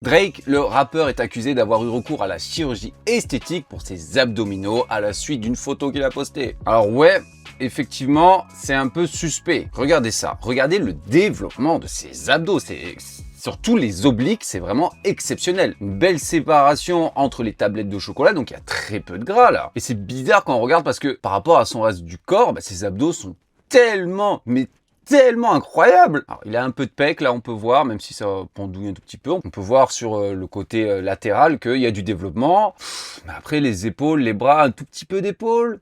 Drake, le rappeur, est accusé d'avoir eu recours à la chirurgie esthétique pour ses abdominaux à la suite d'une photo qu'il a postée. Alors ouais, effectivement, c'est un peu suspect. Regardez ça, regardez le développement de ses abdos, surtout les obliques, c'est vraiment exceptionnel. Une belle séparation entre les tablettes de chocolat, donc il y a très peu de gras là. Et c'est bizarre quand on regarde parce que par rapport à son reste du corps, ses abdos sont tellement, mais tellement incroyable. Alors, il a un peu de pec, là on peut voir, même si ça pendouille un tout petit peu, on peut voir sur le côté latéral qu'il y a du développement. Mais après les épaules, les bras, un tout petit peu d'épaules,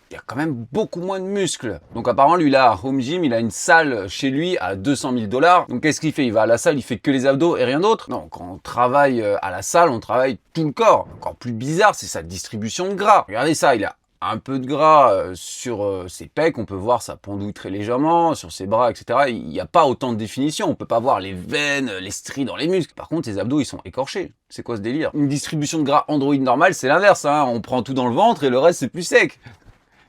il y a quand même beaucoup moins de muscles. Donc apparemment lui là, Home Gym, il a une salle chez lui à 200 000 $. Donc qu'est-ce qu'il fait? Il va à la salle, il fait que les abdos et rien d'autre? Non, quand on travaille à la salle, on travaille tout le corps. Encore plus bizarre, c'est sa distribution de gras. Regardez ça, il a un peu de gras sur ses pecs, on peut voir ça pendouille très légèrement, sur ses bras, etc. Il n'y a pas autant de définition, on peut pas voir les veines, les stries dans les muscles. Par contre, ses abdos, ils sont écorchés. C'est quoi ce délire? Une distribution de gras androïde normale, c'est l'inverse, hein. On prend tout dans le ventre et le reste, c'est plus sec.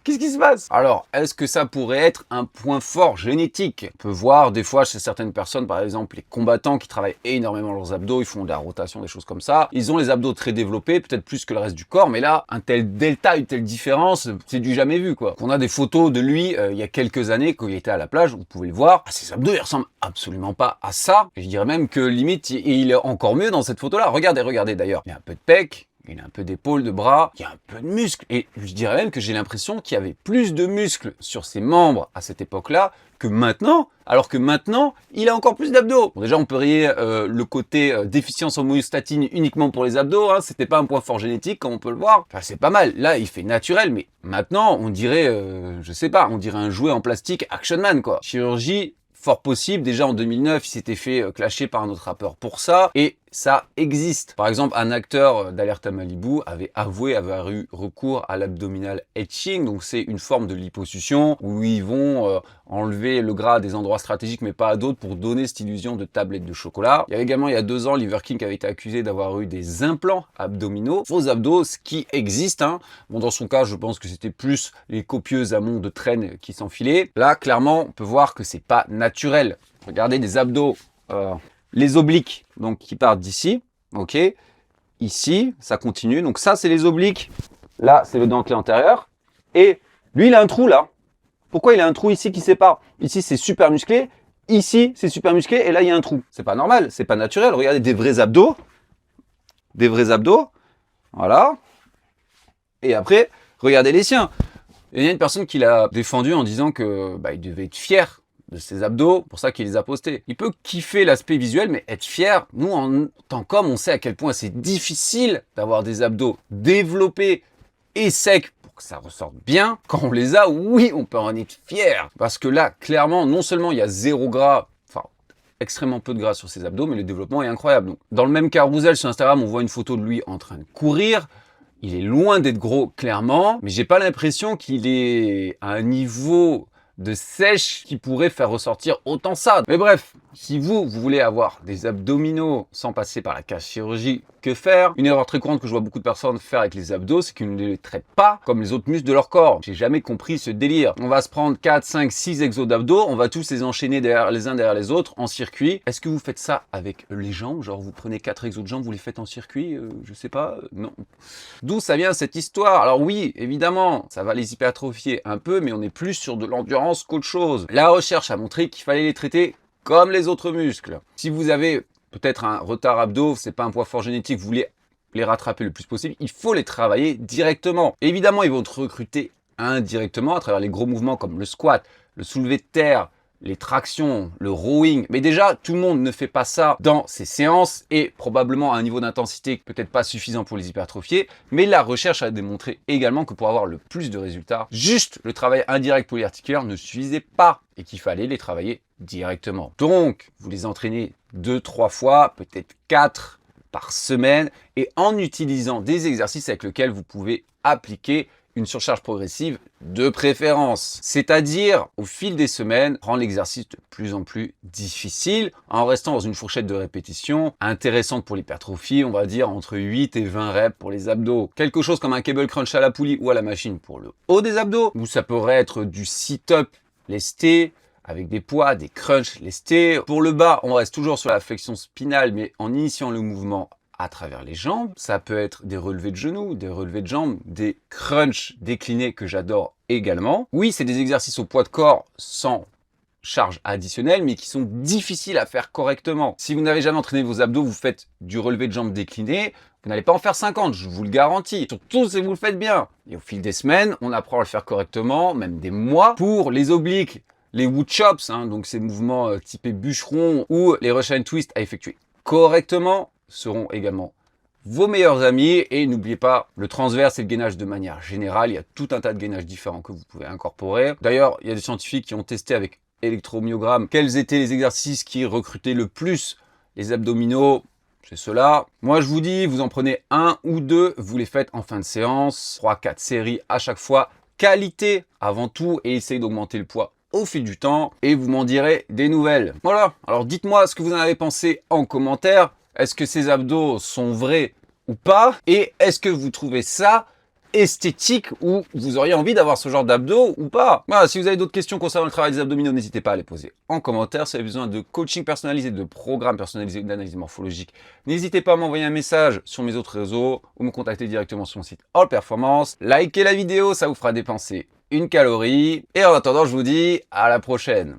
Qu'est-ce qui se passe? Alors, est-ce que ça pourrait être un point fort génétique? On peut voir des fois chez certaines personnes, par exemple les combattants qui travaillent énormément leurs abdos, ils font de la rotation, des choses comme ça. Ils ont les abdos très développés, peut-être plus que le reste du corps, mais là, un tel delta, une telle différence, c'est du jamais vu, quoi. On a des photos de lui il y a quelques années, quand il était à la plage, vous pouvez le voir. Ses abdos, ils ressemblent absolument pas à ça. Et je dirais même que limite, il est encore mieux dans cette photo-là. Regardez d'ailleurs. Il y a un peu de pec. Il a un peu d'épaule, de bras, il y a un peu de muscles. Et je dirais même que j'ai l'impression qu'il y avait plus de muscles sur ses membres à cette époque-là que maintenant, alors que maintenant, il a encore plus d'abdos. Bon, déjà, on peut rayer le côté déficience en myostatine uniquement pour les abdos. Hein. C'était pas un point fort génétique, comme on peut le voir. Enfin, c'est pas mal. Là, il fait naturel, mais maintenant, on dirait, je sais pas, on dirait un jouet en plastique Action Man, quoi. Chirurgie fort possible. Déjà en 2009, il s'était fait clasher par un autre rappeur pour ça. Et ça existe. Par exemple, un acteur d'Alerte à Malibu avait avoué avoir eu recours à l'abdominal etching. Donc c'est une forme de liposuction où ils vont enlever le gras à des endroits stratégiques mais pas à d'autres pour donner cette illusion de tablette de chocolat. Il y a également, il y a 2 ans, Liver King avait été accusé d'avoir eu des implants abdominaux, faux abdos, ce qui existe. Hein. Bon, dans son cas, je pense que c'était plus les copieuses amont de traîne qui s'enfilaient. Là, clairement, on peut voir que c'est pas naturel. Regardez des abdos. Les obliques, donc qui partent d'ici, ok. Ici, ça continue. Donc ça, c'est les obliques. Là, c'est le dentelé antérieur. Et lui, il a un trou là. Pourquoi il a un trou ici qui sépare? Ici, c'est super musclé. Ici, c'est super musclé. Et là, il y a un trou. C'est pas normal, c'est pas naturel. Regardez des vrais abdos. Des vrais abdos. Voilà. Et après, regardez les siens. Et il y a une personne qui l'a défendu en disant que il devait être fier de ses abdos, pour ça qu'il les a postés. Il peut kiffer l'aspect visuel, mais être fier, nous, en tant qu'hommes, on sait à quel point c'est difficile d'avoir des abdos développés et secs pour que ça ressorte bien. Quand on les a, oui, on peut en être fier. Parce que là, clairement, non seulement il y a 0 gras, enfin, extrêmement peu de gras sur ses abdos, mais le développement est incroyable. Donc, dans le même carousel sur Instagram, on voit une photo de lui en train de courir. Il est loin d'être gros, clairement, mais j'ai pas l'impression qu'il est à un niveau de sèche qui pourrait faire ressortir autant ça. Mais bref, si vous voulez avoir des abdominaux sans passer par la case chirurgie, que faire? Une erreur très courante que je vois beaucoup de personnes faire avec les abdos, c'est qu'ils ne les traitent pas comme les autres muscles de leur corps. J'ai jamais compris ce délire. On va se prendre 4, 5, 6 exos d'abdos, on va tous les enchaîner les uns derrière les autres en circuit. Est-ce que vous faites ça avec les jambes? Genre vous prenez 4 exos de jambes, vous les faites en circuit? Je sais pas, non. D'où ça vient cette histoire? Alors oui, évidemment, ça va les hypertrophier un peu, mais on est plus sur de l'endurance qu'autre chose. La recherche a montré qu'il fallait les traiter comme les autres muscles. Si vous avez peut-être un retard abdos, c'est pas un poids fort génétique, vous voulez les rattraper le plus possible, il faut les travailler directement. Évidemment, ils vont te recruter indirectement à travers les gros mouvements comme le squat, le soulevé de terre, les tractions, le rowing. Mais déjà, tout le monde ne fait pas ça dans ses séances et probablement à un niveau d'intensité peut-être pas suffisant pour les hypertrophier. Mais la recherche a démontré également que pour avoir le plus de résultats, juste le travail indirect polyarticulaire ne suffisait pas et qu'il fallait les travailler directement. Donc, vous les entraînez 2-3 fois, peut-être 4 par semaine et en utilisant des exercices avec lesquels vous pouvez appliquer une surcharge progressive de préférence. C'est-à-dire, au fil des semaines, rendre l'exercice de plus en plus difficile en restant dans une fourchette de répétition intéressante pour l'hypertrophie, on va dire entre 8 et 20 reps pour les abdos. Quelque chose comme un cable crunch à la poulie ou à la machine pour le haut des abdos, ou ça pourrait être du sit-up lesté, avec des poids, des crunchs lestés. Pour le bas, on reste toujours sur la flexion spinale, mais en initiant le mouvement à travers les jambes. Ça peut être des relevés de genoux, des relevés de jambes, des crunchs déclinés que j'adore également. Oui, c'est des exercices au poids de corps sans charge additionnelle, mais qui sont difficiles à faire correctement. Si vous n'avez jamais entraîné vos abdos, vous faites du relevé de jambes décliné, vous n'allez pas en faire 50, je vous le garantis. Surtout si vous le faites bien. Et au fil des semaines, on apprend à le faire correctement, même des mois. Pour les obliques, les wood chops, donc ces mouvements typés bûcheron, ou les Russian twist à effectuer correctement, seront également vos meilleurs amis. Et n'oubliez pas le transverse et le gainage de manière générale. Il y a tout un tas de gainages différents que vous pouvez incorporer. D'ailleurs, il y a des scientifiques qui ont testé avec électromyogramme quels étaient les exercices qui recrutaient le plus les abdominaux. C'est cela. Moi, je vous dis, vous en prenez un ou deux, vous les faites en fin de séance, 3-4 séries à chaque fois. Qualité avant tout et essayez d'augmenter le poids au fil du temps et vous m'en direz des nouvelles. Voilà, alors dites-moi ce que vous en avez pensé en commentaire. Est-ce que ces abdos sont vrais ou pas? Et est-ce que vous trouvez ça esthétique ou vous auriez envie d'avoir ce genre d'abdos ou pas? Voilà, si vous avez d'autres questions concernant le travail des abdominaux, n'hésitez pas à les poser en commentaire. Si vous avez besoin de coaching personnalisé, de programmes personnalisés d'analyse morphologique, n'hésitez pas à m'envoyer un message sur mes autres réseaux ou me contacter directement sur mon site All Performance. Likez la vidéo, ça vous fera dépenser une calorie. Et en attendant, je vous dis à la prochaine.